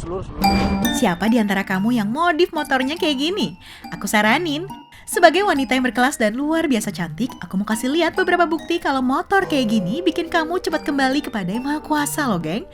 lurus. Siapa di antara kamu yang modif motornya kayak gini? Aku saranin, sebagai wanita yang berkelas dan luar biasa cantik, aku mau kasih lihat beberapa bukti kalau motor kayak gini bikin kamu cepat kembali kepada Yang Maha Kuasa loh, geng.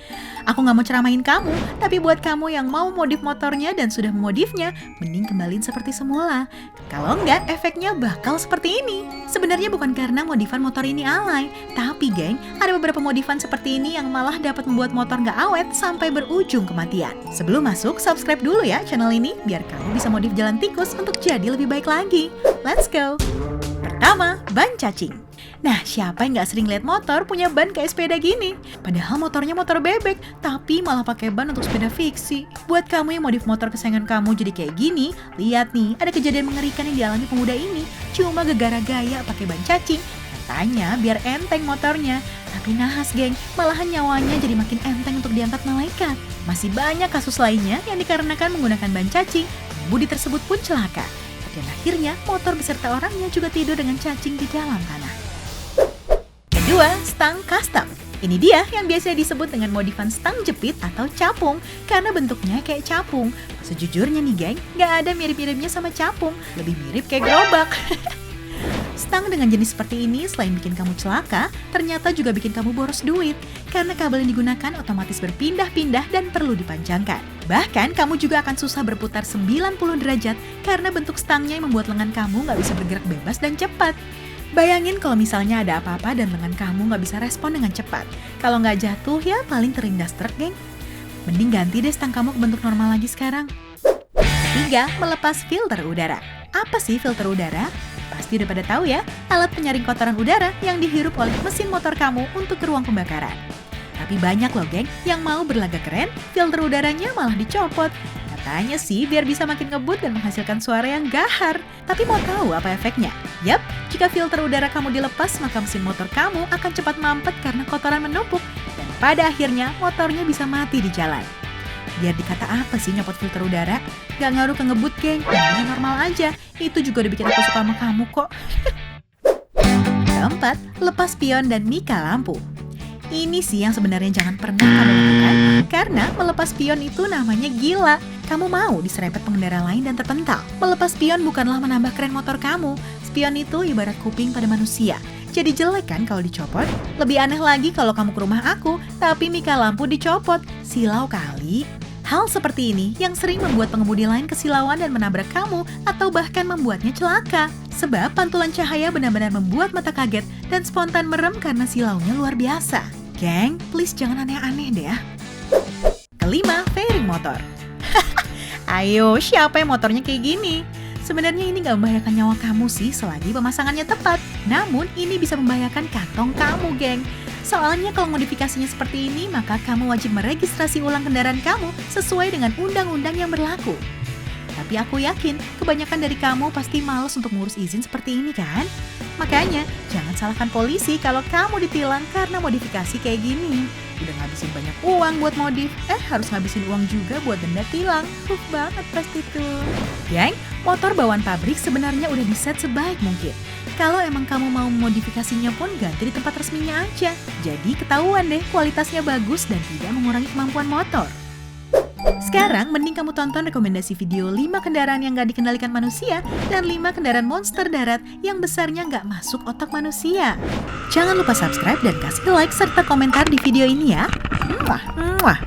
Aku gak mau ceramahin kamu, tapi buat kamu yang mau modif motornya dan sudah memodifnya, mending kembaliin seperti semula. Kalau enggak, efeknya bakal seperti ini. Sebenarnya bukan karena modifan motor ini alay, tapi geng, ada beberapa modifan seperti ini yang malah dapat membuat motor gak awet sampai berujung kematian. Sebelum masuk, subscribe dulu ya channel ini, biar kamu bisa modif jalan tikus untuk jadi lebih baik lagi. Let's go! Pertama, ban cacing. Nah, siapa yang gak sering lihat motor punya ban kayak sepeda gini? Padahal motornya motor bebek, tapi malah pakai ban untuk sepeda fiksi. Buat kamu yang modif motor kesayangan kamu jadi kayak gini, lihat nih, ada kejadian mengerikan yang dialami pemuda ini. Cuma gegara gaya pakai ban cacing. Katanya biar enteng motornya. Tapi nahas geng, malahan nyawanya jadi makin enteng untuk diangkat malaikat. Masih banyak kasus lainnya yang dikarenakan menggunakan ban cacing, pengemudi tersebut pun celaka. Dan akhirnya motor beserta orangnya juga tidur dengan cacing di dalam tanah. Kedua, stang custom. Ini dia yang biasa disebut dengan modifan stang jepit atau capung karena bentuknya kayak capung. Sejujurnya nih geng, gak ada mirip-miripnya sama capung, lebih mirip kayak gerobak. Stang dengan jenis seperti ini selain bikin kamu celaka, ternyata juga bikin kamu boros duit. Karena kabel yang digunakan otomatis berpindah-pindah dan perlu dipanjangkan. Bahkan kamu juga akan susah berputar 90 derajat karena bentuk stangnya yang membuat lengan kamu gak bisa bergerak bebas dan cepat. Bayangin kalau misalnya ada apa-apa dan lengan kamu gak bisa respon dengan cepat. Kalau gak jatuh ya paling terlindas truk geng. Mending ganti deh stang kamu ke bentuk normal lagi sekarang. Ketiga, melepas filter udara. Apa sih filter udara? Pasti udah pada tahu ya, alat penyaring kotoran udara yang dihirup oleh mesin motor kamu untuk ke ruang pembakaran. Tapi banyak loh geng yang mau berlagak keren, filter udaranya malah dicopot. Katanya sih biar bisa makin ngebut dan menghasilkan suara yang gahar. Tapi mau tahu apa efeknya? Yap, jika filter udara kamu dilepas, maka mesin motor kamu akan cepat mampet karena kotoran menumpuk. Dan pada akhirnya motornya bisa mati di jalan. Biar dikata apa sih nyopot filter udara? Gak ngaruh ke ngebut geng, namanya normal aja. Itu juga udah bikin aku suka sama kamu kok. Keempat, lepas spion dan mika lampu. Ini sih yang sebenarnya jangan pernah kamu lakukan, karena melepas spion itu namanya gila. Kamu mau diserempet pengendara lain dan terpental. Melepas spion bukanlah menambah keren motor kamu. Spion itu ibarat kuping pada manusia. Jadi jelek kan kalau dicopot? Lebih aneh lagi kalau kamu ke rumah aku, tapi mika lampu dicopot. Silau kali. Hal seperti ini yang sering membuat pengemudi lain kesilauan dan menabrak kamu atau bahkan membuatnya celaka. Sebab pantulan cahaya benar-benar membuat mata kaget dan spontan merem karena silaunya luar biasa. Geng, please jangan aneh-aneh deh ya. Kelima, fairing motor. Ayo, siapa yang motornya kayak gini? Sebenarnya ini gak membahayakan nyawa kamu sih selagi pemasangannya tepat. Namun ini bisa membahayakan kantong kamu, geng. Soalnya kalau modifikasinya seperti ini, maka kamu wajib meregistrasi ulang kendaraan kamu sesuai dengan undang-undang yang berlaku. Tapi aku yakin kebanyakan dari kamu pasti malas untuk ngurus izin seperti ini kan? Makanya jangan salahkan polisi kalau kamu ditilang karena modifikasi kayak gini. Udah ngabisin banyak uang buat modif, harus ngabisin uang juga buat denda tilang. Banget pasti tuh. Geng, motor bawaan pabrik sebenarnya udah diset sebaik mungkin. Kalau emang kamu mau modifikasinya pun ganti di tempat resminya aja. Jadi ketahuan deh kualitasnya bagus dan tidak mengurangi kemampuan motor. Sekarang mending kamu tonton rekomendasi video 5 kendaraan yang gak dikendalikan manusia dan 5 kendaraan monster darat yang besarnya gak masuk otak manusia. Jangan lupa subscribe dan kasih like serta komentar di video ini ya. Muah.